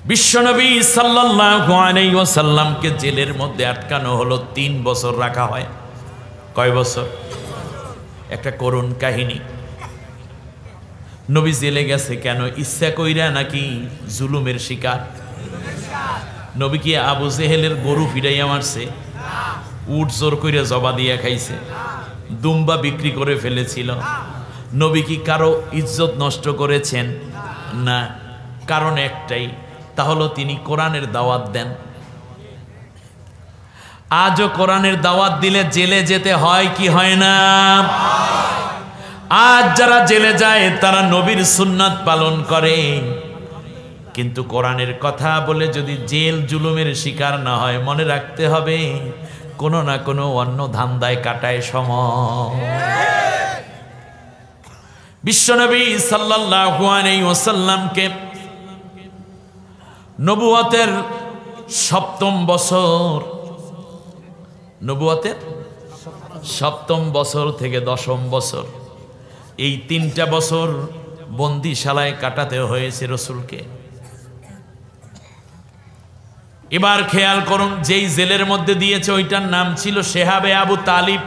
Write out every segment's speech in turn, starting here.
বিশ্বনবী সাল্লাল্লাহু আলাইহি ওয়াসাল্লামকে জেলের মধ্যে আটকানো হলো, 3 বছর রাখা হয়। কয় বছর? একটা করুণ কাহিনী। নবী জেলে গেছে কেন? ইচ্ছা কইরা নাকি জুলুমের শিকার? নবী কি আবু জেহেলের গরু ফিরাইয়া মারছে? উট জোর কইরা জবা দিয়া খাইছে? দুম্বা বিক্রি করে ফেলেছিল? নবী কি কারো ইজ্জত নষ্ট করেছেন? না, কারণ একটাই, তা হলো তিনি কোরআনের দাওয়াত দেন। আজও কোরআনের দাওয়াত দিলে জেলে যেতে হয় কি হয় না? আজ যারা জেলে যায় তারা নবীর সুন্নাত পালন করে, কিন্তু কোরআনের কথা বলে যদি জেল জুলুমের শিকার না হয়, মনে রাখতে হবে কোনো না কোনো অন্য ধান্দায় কাটায় সময়। বিশ্বনবী সাল্লাল্লাহু আলাইহি ওয়াসাল্লামকে নবুয়তের 7ম বছর, নবুয়তের 7ম বছর থেকে 10ম বছর, এই 3টা বছর বন্দিশালায় কাটাতে হয়েছে রসুলকে। এবার খেয়াল করুন, যেই জেলের মধ্যে দিয়েছে ওইটার নাম ছিল শেহাবে আবু তালিব।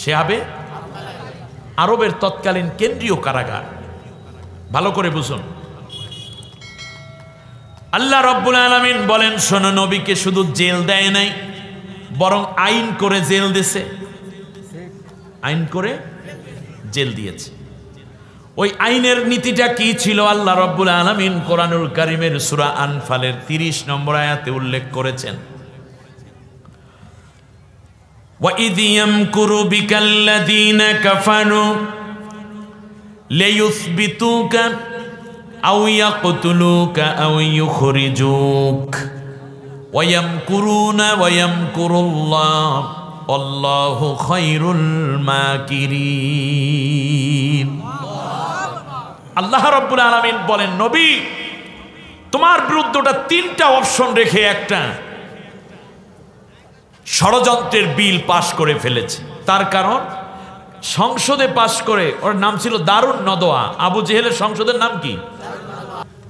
শেহাবে আরবের তৎকালীন কেন্দ্রীয় কারাগার। ভালো করে বুঝুন। আল্লাহ রাব্বুল আলামিন বলেন, শোনো, নবীকে শুধু জেল দেয় নাই, বরং আইন করে জেল দিয়েছে। আইন করে জেল দিয়েছে। ওই আইনের নীতিটা কি ছিল? আল্লাহ রাব্বুল আলামিন কোরআনুল কারীমের সূরা আনফালের 30 নম্বর আয়াতে উল্লেখ করেছেন, وَإِذْ يَمْكُرُ بِكَ الَّذِينَ كَفَرُوا لِيُثْبِتُوكَ أَوْ يَقْتُلُوكَ أَوْ يُخْرِجُوكَ وَيَمْكُرُونَ وَيَمْكُرُ اللَّهُ وَاللَّهُ خَيْرُ الْمَاكِرِينَ। আল্লাহ রাব্বুল আলামিন বলেন, নবী, তোমার বিরুদ্ধে 3টা অপশন রেখে একটা ষড়যন্ত্রের বিল পাশ করে ফেলেছে। তার কারণ সংসদে পাশ করে, ওর নাম ছিল দারুন নদওয়া। আবু জেহেলের সংসদের নাম কি?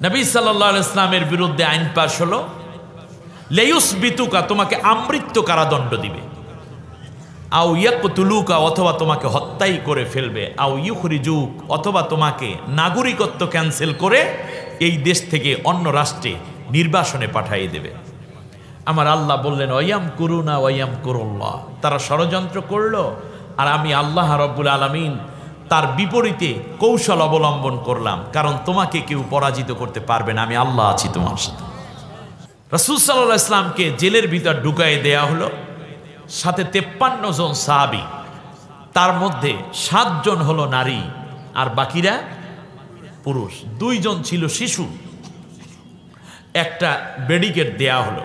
নবী সাল্লাল্লাহু আলাইহি ওয়াসাল্লামের বিরুদ্ধে আইন পাশ হলো, লিয়ুসবিতুকা, তোমাকে আমৃত্যু কারাদণ্ড দিবে, আও ইয়াকতুলুকা, অথবা তোমাকে হত্যাই করে ফেলবে, আও ইউখরিজুক, অথবা তোমাকে নাগরিকত্ব ক্যান্সেল করে এই দেশ থেকে অন্য রাষ্ট্রে নির্বাসনে পাঠিয়ে দেবে। আমার আল্লাহ বললেন, ওয়ায়াম কুরুনা ওয়ায়াম কুরুল্লাহ, তারা ষড়যন্ত্র করলো আর আমি আল্লাহ রাব্বুল আলামিন তার বিপরীতে কৌশল অবলম্বন করলাম, কারণ তোমাকে কেউ পরাজিত করতে পারবে না, আমি আল্লাহ আছি তোমার সাথে। রাসূল সাল্লাল্লাহু আলাইহি ওয়াসাল্লামকে জেলের ভিতর ঢুকাই দেয়া হলো, সাথে 53 জন সাহাবী, তার মধ্যে 7 জন হলো নারী আর বাকিরা পুরুষ। 2 জন ছিল শিশু। একটা ব্যারিকেড দেয়া হলো।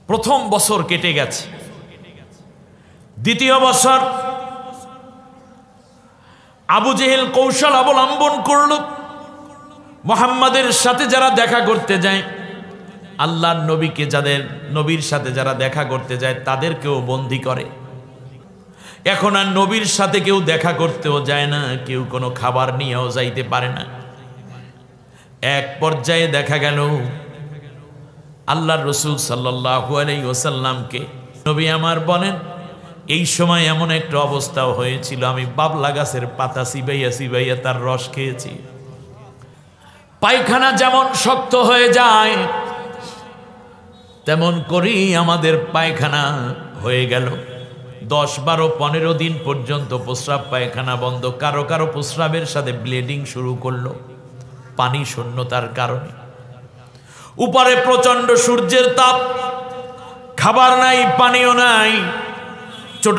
প্রথম বছর কেটে গেছে। দ্বিতীয় বছর আবু জেহেল কৌশল অবলম্বন করল। মুহাম্মাদের সাথে যারা দেখা করতে যায়, আল্লাহর নবীকে যাদের নবীর সাথে যারা দেখা করতে যায় তাদেরকেও বন্দী করে। এখন আর নবীর সাথে কেউ দেখা করতেও যায় না, কেউ কোনো খাবার নিয়েও যাইতে পারে না। এক পর্যায়ে দেখা গেল আল্লাহর রাসূল সাল্লাল্লাহু আলাইহি ওয়াসাল্লামকে নবী আমার বলেন, এই সময় এমন একটা অবস্থাও হয়েছিল, আমি বাবলা গাছের পাতা চিবাইয়া চিবাইয়া তার রস খেয়েছি। পায়খানা যেমন শক্ত হয়ে যায় তেমন করেই আমাদের পায়খানা হয়ে গেল। 10, 12, 15 দিন পর্যন্ত প্রস্রাব পায়খানা বন্ধ। কারো কারো প্রস্রাবের সাথে ব্লিডিং শুরু করলো, পানি শূন্যতার কারণে। উপরে প্রচন্ড সূর্যের তাপ, খাবার নাই, পানিও নাই। ছোট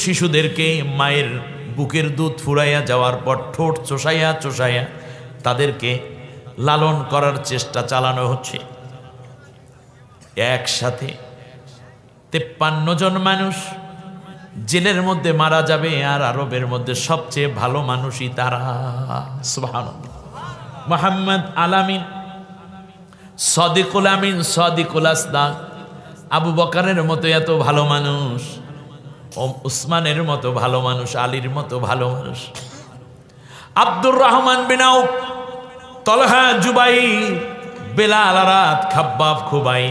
শিশুদেরকে মায়ের বুকের দুধ ফুরাইয়া যাওয়ার পর ঠোঁট চোষাইয়া চোষাইয়া তাদেরকে লালন করার চেষ্টা চালানো হচ্ছে। একসাথে 53 জন মানুষ জেলের মধ্যে মারা যাবে, আর আরবের মধ্যে সবচেয়ে ভালো মানুষই তারা। সুবহানাল্লাহ। মুহাম্মদ আলামিন, সাদিকুল আমিন, সাদিকুল আসদাক, আবু বকরের মতো এত ভালো মানুষ, উসমানের মতো ভালো মানুষ, আলীর মতো ভালো মানুষ, আব্দুর রহমান বিন আউফ তলহা, জুবাইর, বেলাল, আরাদ, খাব্বাব, খুবাই,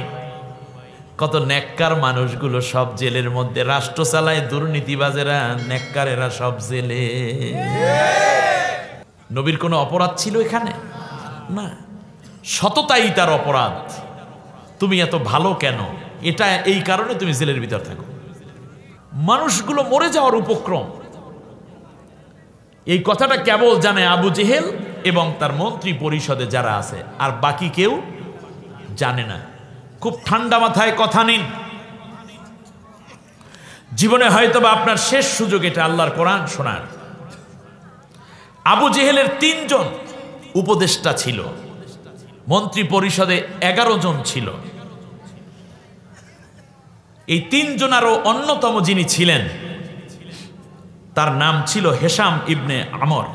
কত নেককার মানুষগুলো সব জেলের মধ্যে। রাষ্ট্র চালায় দুর্নীতিবাজেরা, নেককারেরা সব জেলে। নবীর কোনো অপরাধ ছিল এখানে? না, সততাই তার অপরাধ। তুমি এত ভালো কেন, এটা এই কারণে তুমি জেলের ভিতর থাকো। মানুষগুলো মরে যাওয়ার উপক্রম। এই কথাটা কেবল জানে আবু জেহেল এবং তার মন্ত্রী পরিষদে যারা আছে, আর বাকি কেউ জানে না। খুব ঠান্ডা মাথায় কথা নিন। জীবনে হয়তোবা আপনার শেষ সুযোগ এটা আল্লাহর কোরআন শোনার। আবু জেহেলের 3 জন উপদেষ্টা ছিল, মন্ত্রী পরিষদে 11 জন ছিল। এই 3 জনেরও অন্যতম যিনি ছিলেন, তার নাম ছিল হেশাম ইবনে আমর।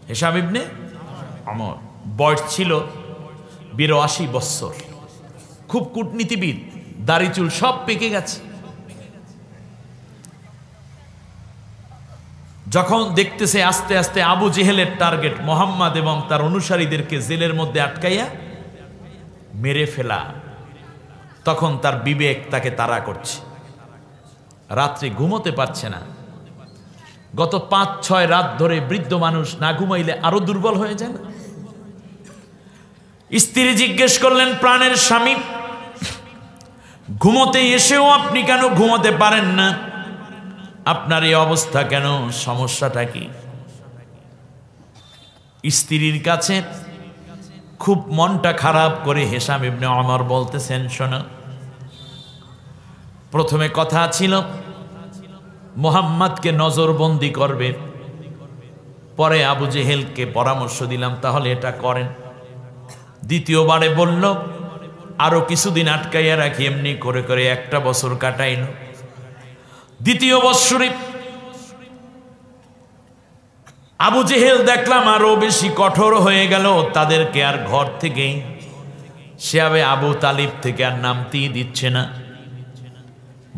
হেশাম ইবনে আমর, বয়স ছিল 82 বৎসর। খুব কূটনীতিবিদ, দাড়ি চুল সব পেকে গেছে। যখন দেখতেছে আস্তে আস্তে আবু জেহেলের টার্গেট মোহাম্মদ এবং তার অনুসারীদেরকে জেলের মধ্যে আটকাইয়া মেরে ফেলা, তখন তার বিবেক তাকে তাড়া করছে। রাত্রে ঘুমোতে পারছে না। গত 5-6 রাত ধরে বৃদ্ধ মানুষ না ঘুমাইলে আরো দুর্বল হয়ে যায় না? স্ত্রী জিজ্ঞেস করলেন, প্রাণের স্বামী, ঘুমোতে এসেও আপনি কেন ঘুমোতে পারেন না? আপনার এই অবস্থা কেন? সমস্যাটা কি? স্ত্রীর কাছে খুব মনটা খারাপ করে হেশাম ইবনে আমর বলতেছেন, শোনো, প্রথমে কথা ছিল মুহাম্মদকে নজরবন্দি করবে, পরে আবু জেহেলকে পরামর্শ দিলাম তাহলে এটা করেন। দ্বিতীয়বারে বলল আরো কিছুদিন আটকাইয়া রাখি। এমনি করে করে 1টা বছর কাটাইল। দ্বিতীয় বৎসরে আবু জেহেল দেখলাম আরো বেশি কঠোর হয়ে গেল। তাদেরকে আর ঘর থেকে শিয়াবে আবু তালিব থেকে আর নামতেই দিচ্ছে না,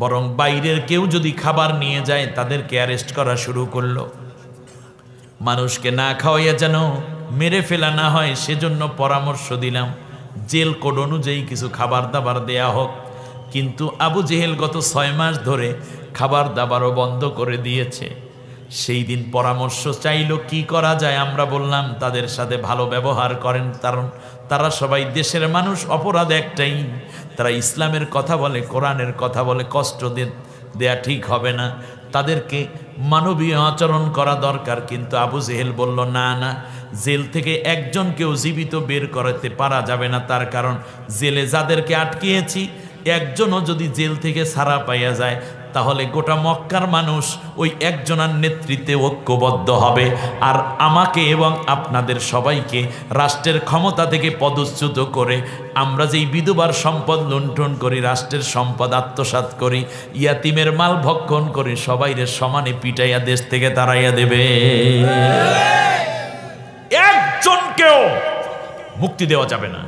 বরং বাইরের কেউ যদি খাবার নিয়ে যায় তাদেরকে অ্যারেস্ট করা শুরু করলো। মানুষকে না খাওয়াইয়া যেন মেরে ফেলা না হয় সেজন্য পরামর্শ দিলাম জেল কোড অনুযায়ী কিছু খাবার দাবার দেয়া হোক। কিন্তু আবু জেহেল গত 6 মাস ধরে খাবার দাবারও বন্ধ করে দিয়েছে। সেই দিন পরামর্শ চাইল কি করা যায়। আমরা বললাম তাদের সাথে ভালো ব্যবহার করেন, কারণ তারা সবাই দেশের মানুষ। অপরাধ একটাই, তারা ইসলামের কথা বলে, কোরআনের কথা বলে। কষ্ট দেয়া ঠিক হবে না, তাদেরকে মানবীয় আচরণ করা দরকার। কিন্তু আবু জেহেল বলল, না না, জেল থেকে একজনকেও জীবিত বের করাতে পারা যাবে না। তার কারণ জেলে যাদেরকে আটকিয়েছি, একজনও যদি জেল থেকে ছাড়া পাইয়া যায় তাহলে গোটা মক্কার মানুষ ওই একজনের নেতৃত্বে ঐক্যবদ্ধ হবে, আর আমাকে এবং আপনাদের সবাইকে রাষ্ট্রের ক্ষমতা থেকে পদচ্যুত করে আমরা যেই বিধবার সম্পদ লুণ্ঠন করি, রাষ্ট্রের সম্পদ আত্মসাৎ করি, ইয়াতিমের মাল ভক্ষণ করি, সবাইরে সমানে পিটাইয়া দেশ থেকে তাড়াইয়া দেবে। একজনকেও মুক্তি দেওয়া যাবে না।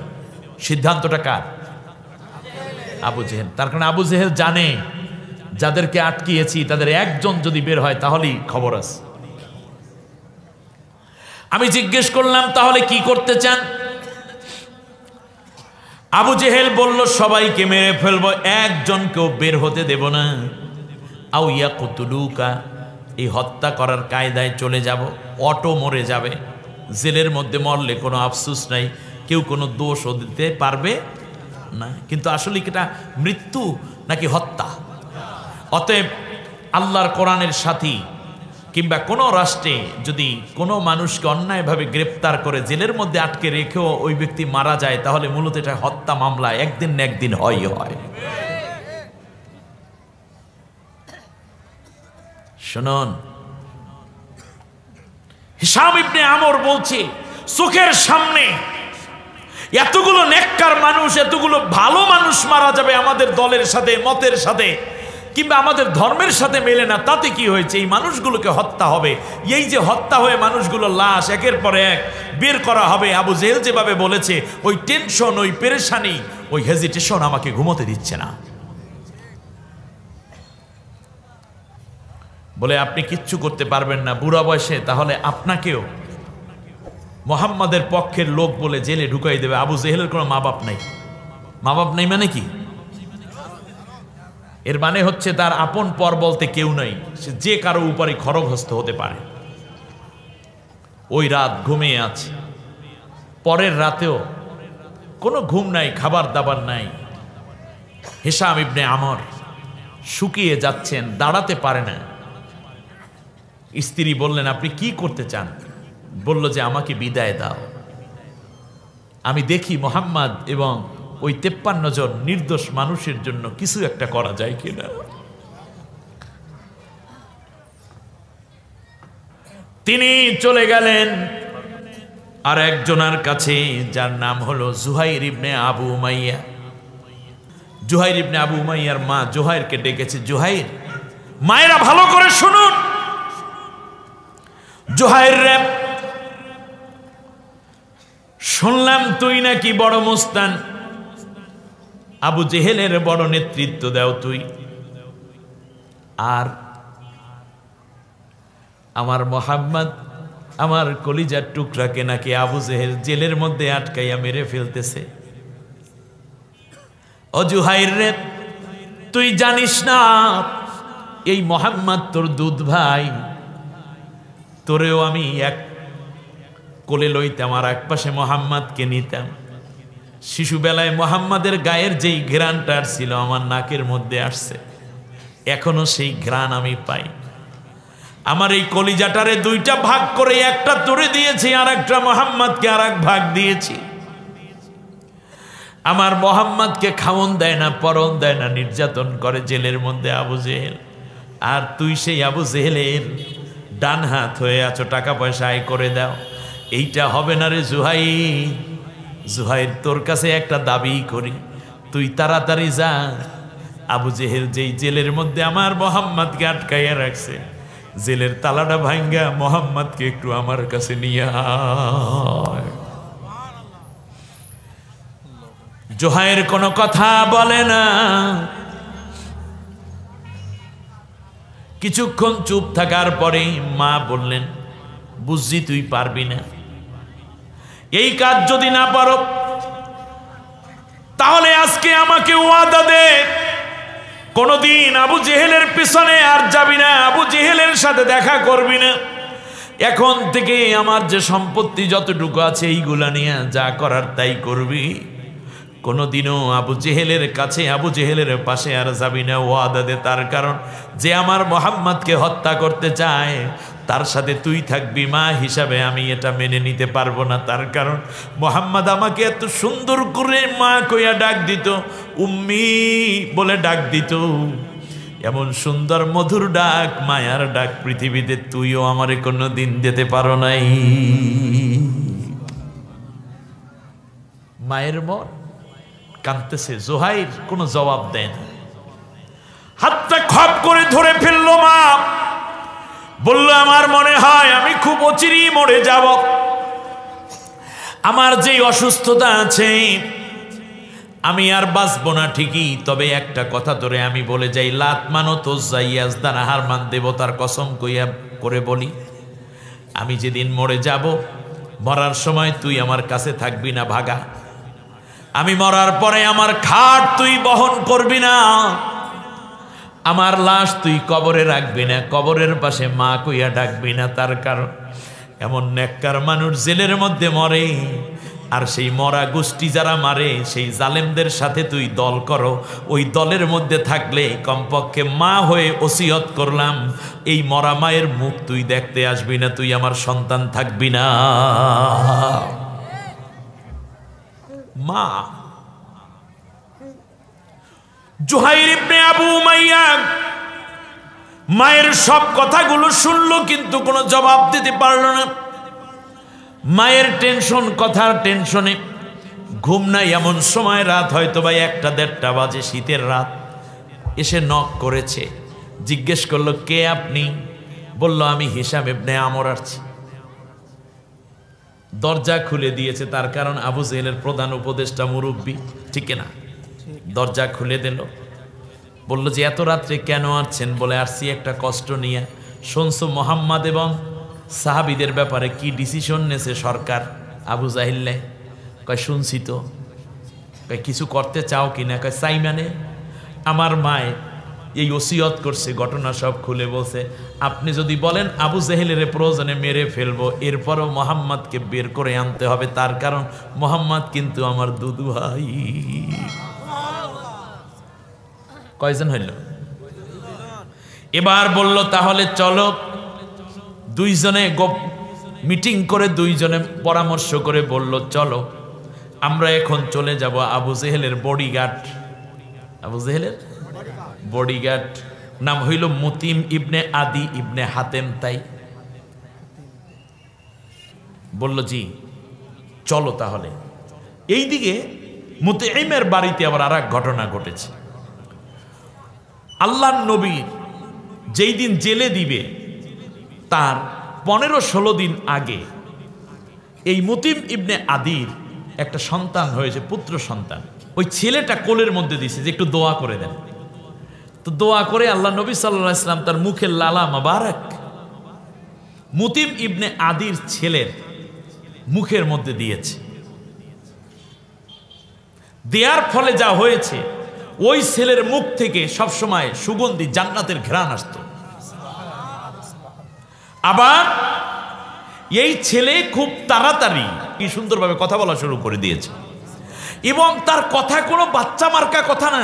সিদ্ধান্তটা কার? আবু জেহেল। তার কারণে আবু জেহেল জানে যাদেরকে আটকিয়েছি তাদের একজন যদি বের হয় তাহলেই খবর আছে। আমি জিজ্ঞেস করলাম, তাহলে কি করতে চান? আবু জেহেল বলল, সবাইকে মেরে ফেলবো, একজনকেও বের হতে দেব না। আও ইয়াকুতুলুকা, এই হত্যা করার কায়দায় চলে যাব। অটো মরে যাবে, জেলের মধ্যে মরলে কোনো আফসোস নাই, কেউ কোনো দোষও দিতে পারবে না। কিন্তু আসলে এটা মৃত্যু নাকি হত্যা? অতএব আল্লাহর কোরআনের সাথী কিংবা কোনো রাষ্ট্রে যদি কোনো মানুষকে অন্যায়ভাবে গ্রেপ্তার করে জেলের মধ্যে আটকে রেখেও ওই ব্যক্তি মারা যায়, তাহলে মূলত এটা হত্যা মামলা একদিন না একদিন হয়। শুনুন, হিশাম ইবনে আমর বলছে, চোখের সামনে এতগুলো নেককার মানুষ, এতগুলো ভালো মানুষ মারা যাবে আমাদের দলের সাথে, মতের সাথে কিংবা আমাদের ধর্মের সাথে মেলে না, তাতে কি হয়েছে? এই মানুষগুলোকে হত্যা হবে। এই যে হত্যা হয়ে মানুষগুলোর লাশ একের পর এক বের করা হবে, আবু জেহেল যেভাবে বলেছে, ওই টেনশন, ওই পেরেশানি, ওই হেজিটেশন আমাকে ঘুমোতে দিচ্ছে না। বলে আপনি কিচ্ছু করতে পারবেন না বুড়া বয়সে, তাহলে আপনাকেও মোহাম্মদের পক্ষের লোক বলে জেলে ঢুকাই দেবে। আবু জেহেলের কোনো মা বাপ নাই। মা বাপ নেই মানে কি? এর মানে হচ্ছে তার আপন পর বলতে কেউ নাই, সে যে কারো উপরে খড়গহস্ত হতে পারে। ওই রাত ঘুমিয়ে আছে, পরের রাতেও কোনো ঘুম নাই, খাবার দাবার নাই। হিশাম ইবনে আমর শুকিয়ে যাচ্ছেন, দাঁড়াতে পারে না। স্ত্রী বললেন, আপনি কি করতে চান? বলল যে আমাকে বিদায় দাও, আমি দেখি মোহাম্মদ এবং ওই 53 জন নির্দোষ মানুষের জন্য কিছু একটা করা যায় কিনা। তিনি চলে গেলেন আর একজনের কাছে, যার নাম হলো জুহাইর ইবনে আবু উমাইয়া। জুহাইর ইবনে আবু উমাইয়ার মা জুহাইরকে ডেকেছে। জুহাইর, মায়েরা ভালো করে শুনুন, জুহাইর রে, শুনলাম তুই নাকি বড় মুস্তান, আবু জেহেলের বড় নেতৃত্ব দাও তুই, আর আমার মোহাম্মদ আমার কলিজার টুকরাকে নাকি আবু জেহেল জেলের মধ্যে আটকাইয়া মেরে ফেলতেছে। ও জুহাইর রে, তুই জানিস না এই মোহাম্মদ তোর দুধ ভাই, তোরেও আমি এক কোলে লইতাম আর এক পাশে মোহাম্মদকে নিতাম। শিশুবেলায় মোহাম্মদের গায়ের যেই ঘ্রাণটা ছিল আমার নাকের মধ্যে আসছে, এখনো সেই ঘ্রাণ আমি পাই। আমার এই কলিজাটারে দুইটা ভাগ করে একটা তোরে দিয়েছি, আর একটা মোহাম্মদকে আর এক ভাগ দিয়েছি। আমার মোহাম্মদকে খাওন দেয় না, পরন দেয় না, নির্যাতন করে জেলের মধ্যে আবু জেহেল। আর তুই সেই আবু জেহেলের ডান হাত হয়ে আছো, টাকা পয়সা আয় করে দাও। এইটা হবে না রে জুহাইর। জুহাইর, তোর কাছে একটা দাবি করি, তুই তাড়াতাড়ি যা, আবু জেহেল যেই জেলের মধ্যে আমার মোহাম্মদকে আটকাইয়া রাখছে, জেলের তালাটা ভাঙ্গা মোহাম্মদকে একটু আমার কাছে নিয়ে আয়। জুহাইর কোনো কথা বলে না, কিছুক্ষণ চুপ থাকার পরে মা বললেন, বুঝছি তুই পারবি না, এই কাজ যদি না পারো তাহলে আজকে আমাকে ওয়াদা দে, কোনদিন আবু জেহেলের পিছনে আর যাবি না, আবু জেহেলের সাথে দেখা করবি না। এখন থেকে আমার যে সম্পত্তি যতটুকু আছে এইগুলা নিয়ে যা করার তাই করবি, কোনদিনও আবু জেহেলের কাছে, আবু জেহেলের পাশে আর যাবি না, ওয়াদা দে। তার কারণ যে আমার মোহাম্মদকে হত্যা করতে চায় তার সাথে তুই থাকবি মা হিসাবে, আমি এটা মেনে নিতে পারবো না। তার কারণ মোহাম্মদ আমাকে এত সুন্দর করে মা কইয়া ডাক দিত, উম্মি বলে ডাক দিত, এমন সুন্দর মধুর ডাক, মায়ার ডাক পৃথিবীতে তুইও আমারে কোনো দিন দিতে পারো নাই। মায়ের মন কাঁদতেছে, জুহাইর কোনো জবাব দেয় না। হাতটা খপ করে ধরে ফেললো মা, বলল, আমার মনে হয় আমি খুব অচিরেই মরে যাব, আমার যেই অসুস্থতা আছে আমি আর বাঁচবো না ঠিকই, তবে একটা কথা তোরে আমি বলে যাই, লাত মানো তো যাইয়াজদান আহার মান দেবতার কসম কইয়া করে বলি, আমি যেদিন মরে যাব, মরার সময় তুই আমার কাছে থাকবি না ভাগা, আমি মরার পরে আমার খাট তুই বহন করবি না, আমার লাশ তুই কবরে রাখবি না, কবরের পাশে মা কইয়া ডাকবি না। তার কারণ এমন নেককার মানুষ জেলের মধ্যে মরে, আর সেই মরা গোষ্ঠী যারা মারে সেই জালেমদের সাথে তুই দল করো, ওই দলের মধ্যে থাকলে কমপক্ষে মা হয়ে ওসিয়ত করলাম, এই মরা মায়ের মুখ তুই দেখতে আসবি না, তুই আমার সন্তান থাকবি না। মা জুহাইর ইবনে আবু উমাইয়া মায়ের সব কথাগুলো শুনলো, কিন্তু কোনো জবাব দিতে পারল না। মায়ের টেনশন, কথার টেনশনে ঘুম নাই। এমন সময় রাত হয়তো বা 1-1:30 বাজে, শীতের রাত। এসে নক করেছে, জিজ্ঞেস করলো, কে আপনি? বলল, আমি হিশাম ইবনে আমর আসছি। দরজা খুলে দিয়েছে, তার কারণ আবু জেহেলের প্রধান উপদেষ্টা মুরব্বী, ঠিক না? দরজা খুলে দিল, বলল যে এত রাত্রে কেন আসছেন? বলে, আসছি একটা কষ্ট নিয়ে। শুনছো মোহাম্মদ এবং সাহাবীদের ব্যাপারে কি ডিসিশন নেছে সরকার আবু জাহিল্লে? কয় শুনছি তো। কয় কিছু করতে চাও কিনা? কয় চাই মানে আমার মায়ে এই ওসিয়ত করছে, ঘটনা সব খুলে বলছে। আপনি যদি বলেন আবু জেহেলের প্রয়োজনে মেরে ফেলবো, এরপরও মোহাম্মদকে বের করে আনতে হবে, তার কারণ মোহাম্মদ কিন্তু আমার দুদু ভাই। কয়জন হইল? এবার বলল তাহলে চলো। দুইজনে মিটিং করে দুইজনে পরামর্শ করে বলল চলো আমরা এখন চলে যাব আবু জেহেলের বডিগার্ড। আবু জেহেলের বডিগার্ড নাম হইল মুতিম ইবনে আদি ইবনে হাতেম। তাই বলল জি চলো তাহলে। এইদিকে মুতিমের বাড়িতে আবার আর এক ঘটনা ঘটেছে। আল্লাহর নবী যেই দিন জেলে দিবে তার 15-16 দিন আগে এই মুতিম ইবনে আদির একটা সন্তান হয়েছে, পুত্র সন্তান। ওই ছেলেটা কোলের মধ্যে দিছে যে একটু দোয়া করে দেন। তো দোয়া করে আল্লাহ নবী সাল্লাল্লাহু আলাইহি ওয়াসাল্লাম তার মুখের লালা মোবারক মুতিম ইবনে আদির ছেলের মুখের মধ্যে দিয়েছে। দেওয়ার ফলে যা হয়েছে, ওই ছেলের মুখ থেকে সবসময় সুগন্ধি জান্নাতের ঘ্রাণ আসতো। আবার এই ছেলে খুব তাড়াতাড়ি কি সুন্দরভাবে কথা বলা শুরু করে দিয়েছে, এবং তার কথা কোনো বাচ্চা মার্কা কথা না,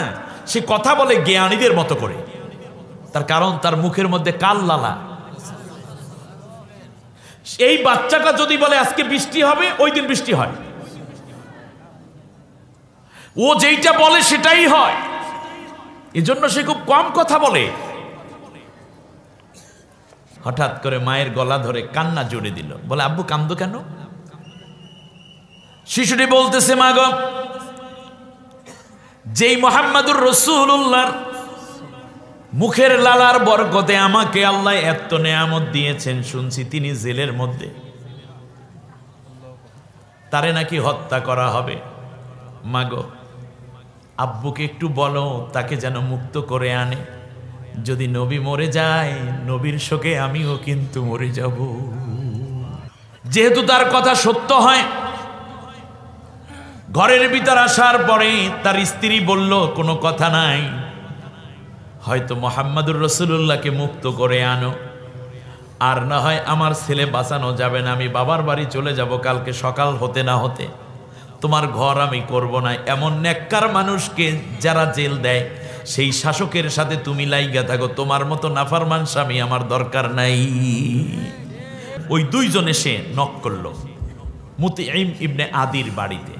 সে কথা বলে জ্ঞানীদের মতো করে। তার কারণ তার মুখের মধ্যে কাল লালা। এই বাচ্চাটা যদি বলে আজকে বৃষ্টি হবে, ওই দিন বৃষ্টি হয়। ও যেইটা বলে সেটাই হয়। এজন্য সে খুব কম কথা বলে। হঠাৎ করে মায়ের গলা ধরে কান্না জুড়ে দিল, বলে আব্বু কান্দো কেন? শিশুটি বলতেছে মা গো, যেই মুহাম্মাদুর রাসূলুল্লাহর মুখের লালার বরকতে আমাকে আল্লাহ এত নেয়ামত দিয়েছেন, শুনছি তিনি জেলের মধ্যে, তারে নাকি হত্যা করা হবে। মাগো আব্বুকে একটু বলো তাকে যেন মুক্ত করে আনে। যদি নবী মরে যায়, নবীর শোকে আমিও কিন্তু মরে যাব। যেহেতু তার কথা সত্য হয়, ঘরের ভিতর আসার পরে তার স্ত্রী বলল কোনো কথা নাই, হয়তো মুহাম্মাদুর রাসূলুল্লাহকে মুক্ত করে আনো, আর না হয় আমার ছেলে বাঁচানো যাবে না। আমি বাবার বাড়ি চলে যাব কালকে সকাল হতে না হতে, তোমার ঘর আমি করব না। এমন নেককার মানুষকে যারা জেল দেয়, সেই শাসকের সাথে তুমি লাইগা থাকো, তোমার মতো নাফরমান স্বামী আমার দরকার নাই। ওই দুইজন এসে নক করলো মুতিম ইবনে আদির বাড়িতে।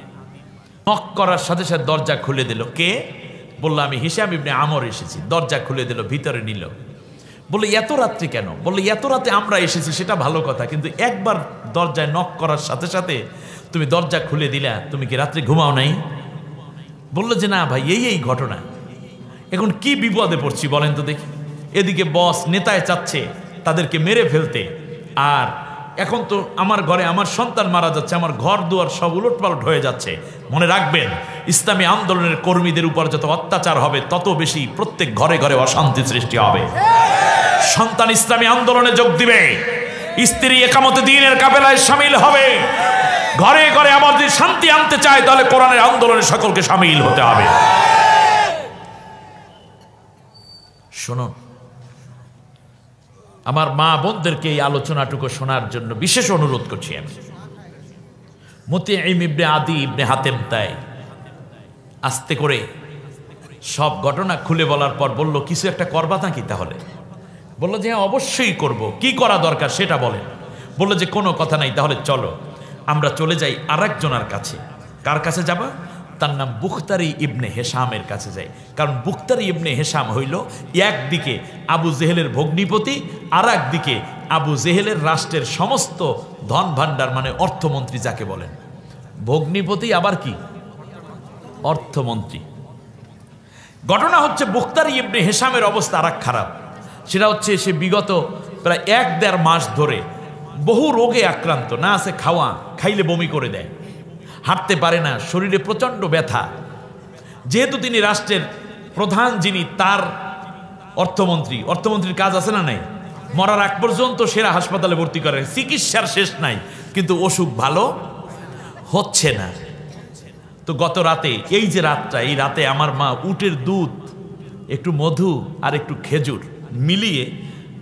নক করার সাথে সাথে দরজা খুলে দিল। কে? বললো আমি হিশাম ইবনে আমর এসেছি। দরজা খুলে দিল, ভিতরে নিল। বললো এত রাত্রি কেন? বললো এত রাতে আমরা এসেছি সেটা ভালো কথা, কিন্তু একবার দরজায় নক করার সাথে সাথে তুমি দরজা খুলে দিলা, তুমি কি রাত্রে ঘুমাও নাই? বললো যে না ভাই, এই ঘটনা। এখন কি বিপদে পড়ছি বলেন তো দেখি। এদিকে বস নেতায় চাচ্ছে তাদেরকে মেরে ফেলতে, আর এখন তো আমার ঘরে আমার সন্তান মারা যাচ্ছে, আমার ঘর দুয়ার সব উলটপালট হয়ে যাচ্ছে। মনে রাখবেন, ইসলামী আন্দোলনের কর্মীদের উপর যত অত্যাচার হবে, তত বেশি প্রত্যেক ঘরে ঘরে অশান্তি সৃষ্টি হবে। সন্তান ইসলামী আন্দোলনে যোগ দিবে, স্ত্রী একামতে দ্বীনের কাফেলায় শামিল হবে। ঘরে ঘরে আমার যদি শান্তি আনতে চায়, তাহলে কোরআনের আন্দোলনে সকলকে শামিল হতে হবে। শুনুন, আমার মা বোনদেরকে এই আলোচনাটুকু শোনার জন্য বিশেষ অনুরোধ করছি আমি। মুতিম ইবনে আদি ইবনে হাতেম তাই আস্তে করে সব ঘটনা খুলে বলার পর বলল, কিছু একটা করবা নাকি? তাহলে বললো যে হ্যাঁ অবশ্যই করব, কি করা দরকার সেটা বলেন। বললো যে কোনো কথা নাই, তাহলে চলো আমরা চলে যাই আরেকজনের কাছে। কার কাছে যাবা? তার নাম বুখতারি ইবনে হেশামের কাছে যাই। কারণ বুখতারি ইবনে হেশাম হইল একদিকে আবু জেহেলের ভগ্নিপতি, আর একদিকে আবু জেহেলের রাষ্ট্রের সমস্ত ধন ভাণ্ডার, মানে অর্থমন্ত্রী যাকে বলেন। ভগ্নিপতি আবার কি? অর্থমন্ত্রী। ঘটনা হচ্ছে বুখতারি ইবনে হেশামের অবস্থা আর খারাপ। সেটা হচ্ছে সে বিগত প্রায় 1-1.5 মাস ধরে বহু রোগে আক্রান্ত, না আছে খাওয়া, খাইলে বমি করে দেয়, হাঁটতে পারে না, শরীরে প্রচণ্ড ব্যথা। যেহেতু তিনি রাষ্ট্রের প্রধান, যিনি তার অর্থমন্ত্রীর কাজ আছে না নাই, মরার আগ পর্যন্ত সেরা হাসপাতালে ভর্তি করে, চিকিৎসার শেষ নাই, কিন্তু অসুখ ভালো হচ্ছে না। তো গত রাতে, এই যে রাতটা, এই রাতে আমার মা উটের দুধ, একটু মধু আর একটু খেজুর মিলিয়ে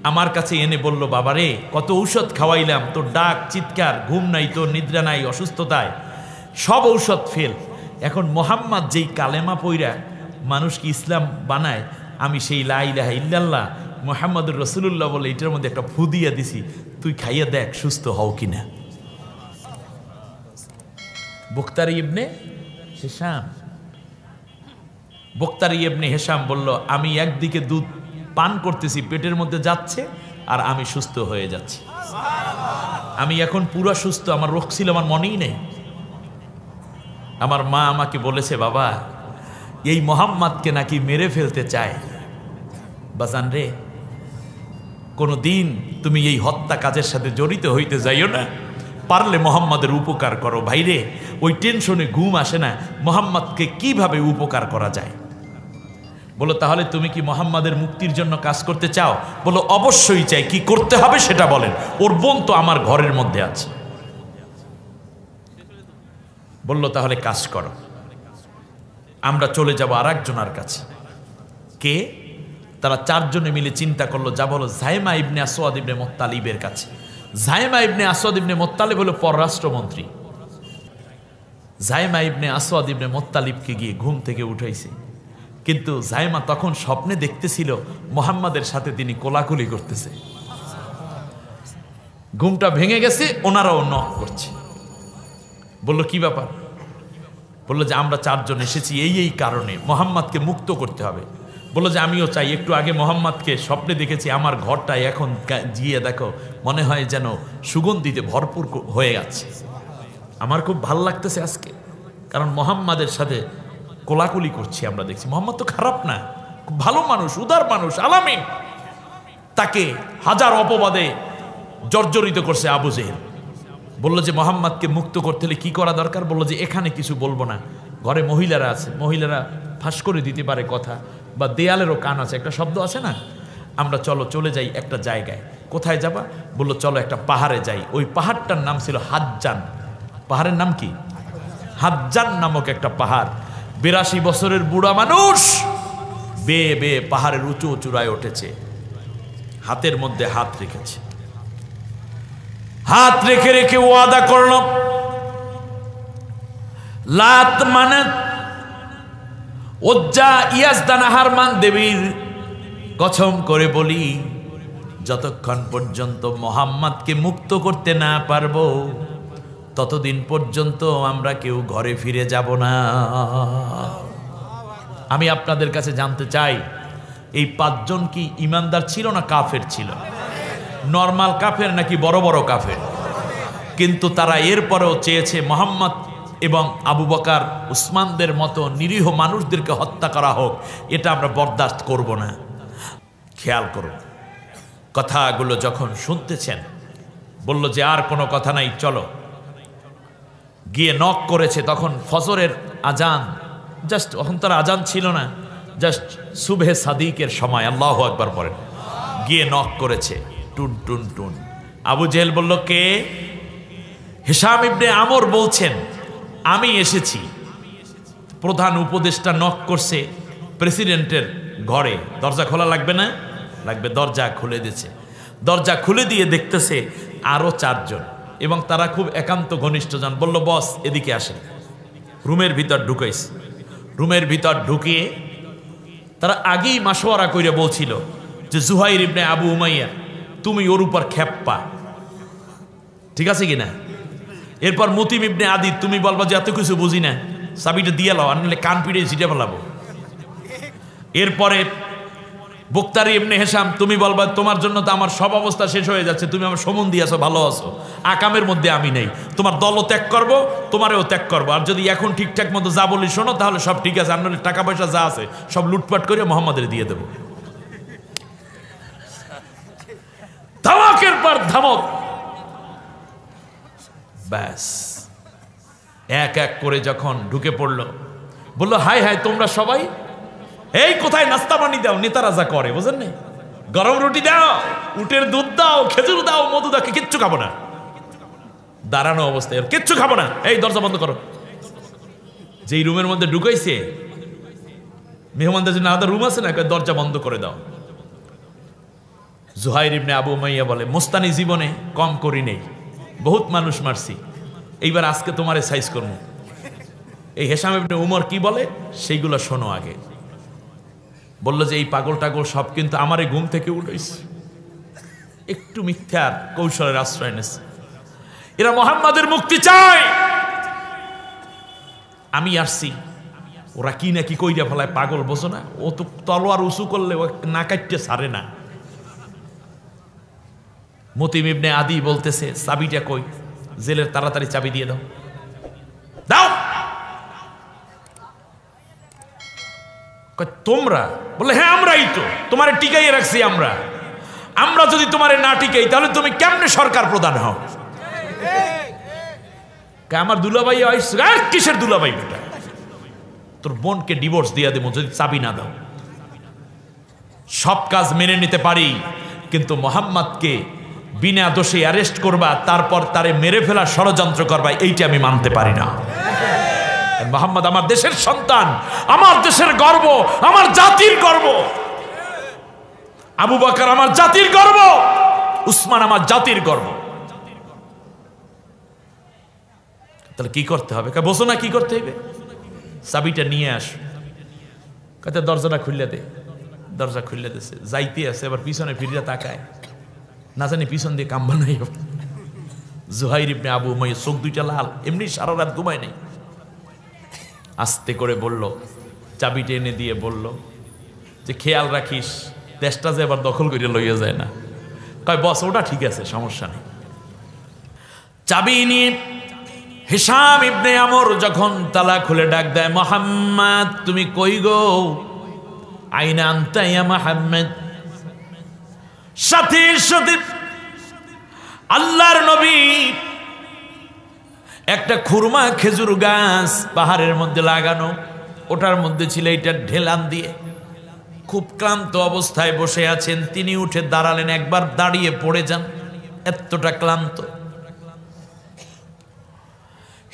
আমার কাছে এনে বলল, বাবারে কত ঔষধ খাওয়াইলাম, তোর ডাক চিৎকার, ঘুম নাই, তোর নিদ্রা নাই, অসুস্থতায় সব ঔষধ ফেল। এখন মোহাম্মদ যেই কালেমা পইরা মানুষকে ইসলাম বানায়, আমি সেই লা ইলাহা ইল্লাল্লাহ মুহাম্মাদুর রাসূলুল্লাহ বলে এটার মধ্যে একটা ফু দিয়া দিছি, তুই খাইয়া দেখ সুস্থ হও কিনা। বুখতারি ইবনে হিশাম, বুখতারি ইবনে হিশাম বলল, আমি একদিকে দুধ পান করতেছি, পেটের মধ্যে যাচ্ছে, আর আমি সুস্থ হয়ে যাচ্ছি। আমি এখন পুরো সুস্থ, আমার রোগ ছিল আমার মনেই নেই। আমার মা আমাকে বলেছে, বাবা এই মোহাম্মদকে নাকি মেরে ফেলতে চায়। বাজান রে, কোনো দিন তুমি এই হত্যা কাজের সাথে জড়িত হইতে যাইও না, পারলে মোহাম্মদের উপকার করো। ভাইরে, ওই টেনশনে ঘুম আসে না, মোহাম্মদকে কিভাবে উপকার করা যায়। বলো, তাহলে তুমি কি মোহাম্মদের মুক্তির জন্য কাজ করতে চাও? বলো, অবশ্যই চাই। কি করতে হবে সেটা বলেন। ওর বোন তো আমার ঘরের মধ্যে আছে। বলল, তাহলে কাজ করো, আমরা চলে যাব আর একজনের কাছে। কে? তারা চারজনে মিলে চিন্তা করলো, যা বলো জায়মা ইবনে আসওয়াদ ইবনে মুত্তালিবের কাছে। জায়মা ইবনে আসওয়াদ ইবনে মুত্তালিব হলো পররাষ্ট্রমন্ত্রী। জায়মা ইবনে আসওয়াদ ইবনে মুত্তালিবকে গিয়ে ঘুম থেকে উঠাইছে, কিন্তু জায়মা তখন স্বপ্নে দেখতেছিল মুহাম্মাদের সাথে তিনি কোলাকুলি করতেছে। ঘুমটা ভেঙে গেছে, ওনারাও নক করছে। বলল, কি ব্যাপার? বলল যে আমরা চারজন এসেছি এই কারণে, মুহাম্মাদকে মুক্ত করতে হবে। বলল যে আমিও চাই। একটু আগে মুহাম্মাদকে স্বপ্নে দেখেছি, আমার ঘরটায় এখন গিয়ে দেখো মনে হয় যেন সুগন্ধিতে ভরপুর হয়ে গেছে। আমার খুব ভাল লাগতেছে আজকে, কারণ মুহাম্মাদের সাথে কোলাকুলি করছি। আমরা দেখছি মুহাম্মদ তো খারাপ না, খুব ভালো মানুষ, উদার মানুষ, আলামিন। তাকে হাজার অপবাদে জর্জরিত করছে আবু জেহেল। বলল যে মুহাম্মাদকে মুক্ত করতে হলে কি করা দরকার? বলল যে এখানে কিছু বলবো না, ঘরে মহিলারা আছে, মহিলারা ফাঁস করে দিতে পারে কথা, বা দেয়ালেরও কান আছে, একটা শব্দ আছে না। আমরা চলে যাই একটা জায়গায়। কোথায় যাবা? বলল চলো একটা পাহাড়ে যাই। ওই পাহাড়টার নাম ছিল হাজ্জান। পাহাড়ের নাম কি? হাজ্জান নামক একটা পাহাড়। 82 বছরের বুড়া মানুষ বেয়ে বেয়ে পাহাড়ের উঁচু চূড়ায় উঠেছে, হাতের মধ্যে হাত রেখেছে। হাত রেখে রেখে ওয়াদা করল, লাত মানাত উজ্জা ইয়াজদান হারমান দেবীর কসম করে বলি, যতক্ষণ পর্যন্ত মুহাম্মদকে মুক্ত করতে না পারবো ততদিন পর্যন্ত আমরা কেউ ঘরে ফিরে যাব না। আমি আপনাদের কাছে জানতে চাই, এই 5 জন কি ইমানদার ছিল না কাফের ছিল? নরমাল কাফের নাকি বড় বড় কাফের? কিন্তু তারা এরপরেও চেয়েছে মুহাম্মদ এবং আবু বকর উসমানদের মতো নিরীহ মানুষদেরকে হত্যা করা হোক, এটা আমরা বরদাস্ত করব না। খেয়াল করুন, কথাগুলো যখন শুনতেছেন বলল যে আর কোনো কথা নাই, চলো। গিয়ে নক করেছে, তখন ফজরের আজান, জাস্ট তখন তার আজান ছিল না, জাস্ট সুবহে সাদিকের সময়। আল্লাহু আকবার পড়েন। গিয়ে নক করেছে, টুন টুন টুন। আবু জেহেল বলল, কে? হিশাম ইবনে আমর বলছেন, আমি এসেছি। প্রধান উপদেষ্টা নক করছে প্রেসিডেন্টের ঘরে। দরজা খোলা লাগবে না? লাগবে। দরজা খুলে দিয়েছে। দরজা খুলে দিয়ে দেখতেছে আরো 4 জন, এবং তারা খুব একান্ত ঘনিষ্ঠজন। বলল, বস এদিকে আসেন। রুমের ভিতর ঢুকাইছে। রুমের ভিতর ঢুকিয়ে তারা আগেই মাশওয়ারা কইরা বলছিল যে জুহাইর ইবনে আবু উমাইয়া, তুমি ওর উপর খেপ্পা, ঠিক আছে কিনা? এরপর মুতিম ইবনে আদি, তুমি বলবা যে এত কিছু বুঝি না, চাবিটা দিয়ে লাও, আনলে কান পিড়ে ছিটে ফেলাবো। এরপরে বুখতারি ইবনে হিশাম, তুমি বলবা তোমার জন্য তো আমার সব অবস্থা শেষ হয়ে যাচ্ছে, তুমি আমার সম্বন্ধী আছো, ভালো আছো, আকামের মধ্যে আমি নেই, তোমার দলও ত্যাগ করবো, তোমারও ত্যাগ করবো, আর যদি এখন ঠিকঠাক মতো যা বলি শোনো তাহলে সব ঠিক আছে, আপনার টাকা পয়সা যা আছে সব লুটপাট করে মোহাম্মদের দিয়ে দেবো। ধামাকের পর ধামক, ব্যাস এক এক করে যখন ঢুকে পড়লো, বললো হাই হাই তোমরা সবাই, এই কোথায় নাস্তা পানি দাও, নেতারা যা করে বোঝেন না, গরম রুটি দাও, উটের দুধ দাও, খেজুর দাও, মধু দাও, কিচ্ছু খাবো না। দাঁড়ানো অবস্থায় কিচ্ছু খাবো না, এই দরজা বন্ধ করো। যেই রুমের মধ্যে ঢুকাইছে, মেহমানদের জন্য আলাদা রুম আছে না, দরজা বন্ধ করে দাও। জুহাইর ইবনে আবু উমাইয়া বলে, মুস্তানি জীবনে কম করি নেই, বহুত মানুষ মারছি, এইবার আজকে তোমারে সাইজ করবো। এই হেশাম ইবনে উমর কি বলে সেইগুলো শোনো আগে। বললো যে এই পাগল টাগল সব কিন্তু আমারে ঘুম থেকে উঠাইছে, একটু মিথ্যার কৌশলের আশ্রয় নিয়েছে। এরা মুহাম্মাদের মুক্তি চায়। আমি আসছি, ওরা কি না কি কইরা ফেলায়, পাগল বোঝো না? ও তো তলোয়ার উঁচু করলে ও না কাটতে ছাড়ে না। মতিম ইবনে আদি বলতেছে, চাবিটা কই? জেলের তাড়াতাড়ি চাবি দিয়ে দাও, দাও। তোমরা? বলে হ্যাঁ আমরাই তো তোমারে টিকাইয়ে রাখছি। আমরা যদি তোমারে না টিকাই তাহলে তুমি কেমনে সরকার প্রধান হও? আমার দুলাভাই কিসের দুলাভাই? বেটা তোর বোনকে ডিভোর্স দিয়ে দেবো যদি চাবি না দাও। সব কাজ মেনে নিতে পারি, কিন্তু মোহাম্মদকে বিনা দোষে অ্যারেস্ট করবা, তারপর তারে মেরে ফেলা ষড়যন্ত্র করবা, এইটা আমি মানতে পারি না। মোহাম্মদ আমার দেশের সন্তান, আমার দেশের গর্ব, আমার জাতির গর্ব। আবু বকর আমার জাতির গর্ব, উসমান আমার জাতির গর্ব। তাহলে কি করতে হবে? বোঝো না কি করতে হবে? চাবিটা নিয়ে আস। কত দরজাটা খুললে দে। দরজা খুললে দিছে, যাইতে আছে, এবার পিছনে ফিরিয়া তাকায়, না জানি পিছন দিয়ে কাম্বা নাই। জুহাইর ইবনে আবু উমাইয়া চোখ দুইটা লাল, এমনি সারা রাত ঘুমায় নাই। আস্তে করে বলল, চাবিটা এনে দিয়ে বলল যে খেয়াল রাখিস দেশটা যে এবার দখল করে লইয়া যায় না। কয় বস ওটা ঠিক আছে, সমস্যা নেই। চাবি নিয়ে হিশাম ইবনে আমর যখন তালা খুলে ডাক দেয়, মুহাম্মদ তুমি কই গো? আইনা আনতা ইয়া মুহাম্মদ। সাথে সাথে আল্লাহর নবী একটা খুরমা খেজুর গাছ পাহাড়ের মধ্যে লাগানো, ওটার মধ্যে ছিল এটা ঢেলান দিয়ে। খুব ক্লান্ত অবস্থায় বসে আছেন তিনি, উঠে দাঁড়ালেন, একবার দাঁড়িয়ে পড়ে যান, এতটা ক্লান্ত।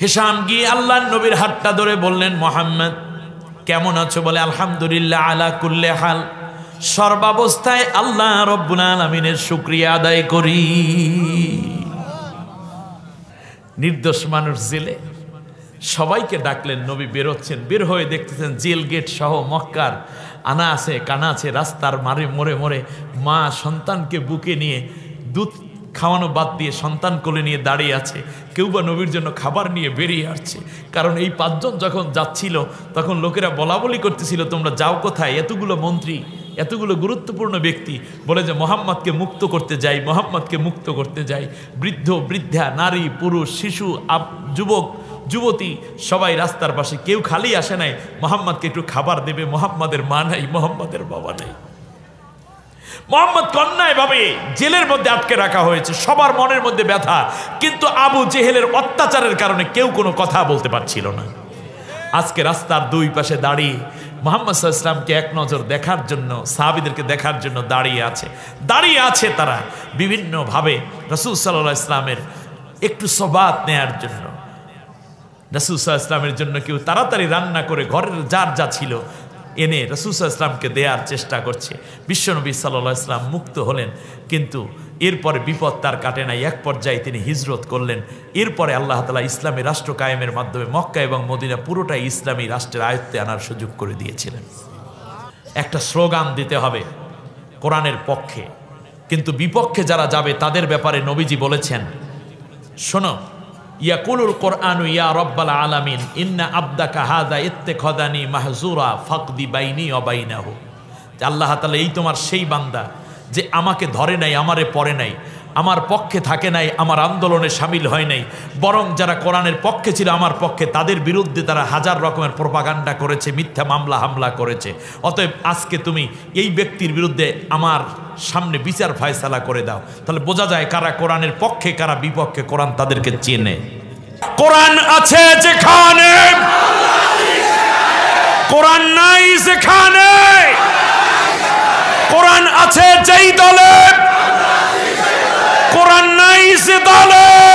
হিশাম গিয়ে আল্লাহর নবীর হাতটা ধরে বললেন, মুহাম্মদ কেমন আছো? বলে আলহামদুলিল্লাহ আলা কুল্লি হাল, সর্বাবস্থায় আল্লাহ রব্বুল আলামিনের শুকরিয়া আদায় করি। নির্দোষ মানুষ জেলে, সবাইকে ডাকলেন। নবী বেরোচ্ছেন, বের হয়ে দেখতেছেন জেল গেট সহ মক্কার আনা আছে কানা আছে, রাস্তার মারে মোড়ে মোড়ে মা সন্তানকে বুকে নিয়ে দুধ খাওয়ানো বাদ দিয়ে সন্তান কোলে নিয়ে দাঁড়িয়ে আছে। কেউ বা নবীর জন্য খাবার নিয়ে বেরিয়ে আসছে। কারণ এই পাঁচজন যখন যাচ্ছিল তখন লোকেরা বলা বলি করতেছিল, তোমরা যাও কোথায়? এতগুলো মন্ত্রী, এতগুলো গুরুত্বপূর্ণ ব্যক্তি বলে যে মোহাম্মদকে মুক্ত করতে যাই, মোহাম্মদকে মুক্ত করতে যাই। বৃদ্ধ বৃদ্ধা, নারী পুরুষ, শিশু, যুবক যুবতী সবাই রাস্তার পাশে, কেউ খালি আসে নাই মোহাম্মদকে একটু খাবার দেবে। মোহাম্মদের মা নাই, মোহাম্মদের বাবা নাই। মোহাম্মদ কন্যায় ভাবে জেলের মধ্যে আটকে রাখা হয়েছে, সবার মনের মধ্যে ব্যথা, কিন্তু আবু জেহেলের অত্যাচারের কারণে কেউ কোনো কথা বলতে পারছিল না। আজকে রাস্তার দুই পাশে দাঁড়িয়ে মুহাম্মদ সাল্লাল্লাহু আলাইহি ওয়াসাল্লামকে এক নজর দেখার জন্য, সাহাবীদেরকে দেখার জন্য দাঁড়িয়ে আছে তারা বিভিন্নভাবে রাসূল সাল্লাল্লাহু আলাইহি ওয়াসাল্লামের একটু সবাত নেয়ার জন্য। রাসূল সাল্লাল্লাহু আলাইহি ওয়াসাল্লামের জন্য কেউ তাড়াতাড়ি রান্না করে ঘরের যার যা ছিল এনে রাসূল সাল্লাল্লাহু আলাইহি ওয়াসাল্লামকে দেওয়ার চেষ্টা করছে। বিশ্বনবী সাল্লাল্লাহু আলাইহি ওয়াসাল্লাম মুক্ত হলেন, কিন্তু এরপরে বিপদ তার কাটে নাই। এক পর্যায়ে তিনি হিজরত করলেন। এরপরে আল্লাহ তাআলা ইসলামী রাষ্ট্র কায়েমের মাধ্যমে মক্কা এবং মদিনা পুরোটাই ইসলামী রাষ্ট্রের আয়ত্তে আনার সুযোগ করে দিয়েছিলেন। একটা স্লোগান দিতে হবে কোরআনের পক্ষে, কিন্তু বিপক্ষে যারা যাবে তাদের ব্যাপারে নবীজি বলেছেন, শোনো, ইয়াকুলুল কোরআনু ইয়া রব্বাল আলামিন ইন্না আবদাকা হাযা ইত্তাখাযানি মাহজুরা ফাকদি বাইনি ওয়া বাইনাহু। আল্লাহ তাআলা এই তোমার সেই বান্দা যে আমাকে ধরে নাই, আমারে পড়ে নাই, আমার পক্ষে থাকে নাই, আমার আন্দোলনে সামিল হয় নাই, বরং যারা কোরআনের পক্ষে ছিল আমার পক্ষে, তাদের বিরুদ্ধে তারা হাজার রকমের প্রোপাগান্ডা করেছে, মিথ্যা মামলা হামলা করেছে। অতএব আজকে তুমি এই ব্যক্তির বিরুদ্ধে আমার সামনে বিচার ফয়সালা করে দাও। তাহলে বোঝা যায় কারা কোরআনের পক্ষে কারা বিপক্ষে। কোরআন তাদেরকে চেনে। কোরআন আছে যেখানে, কোরআন নাই যেখানে, কোরআন আছে যেই দলে, কোরআন নাই সে দলে।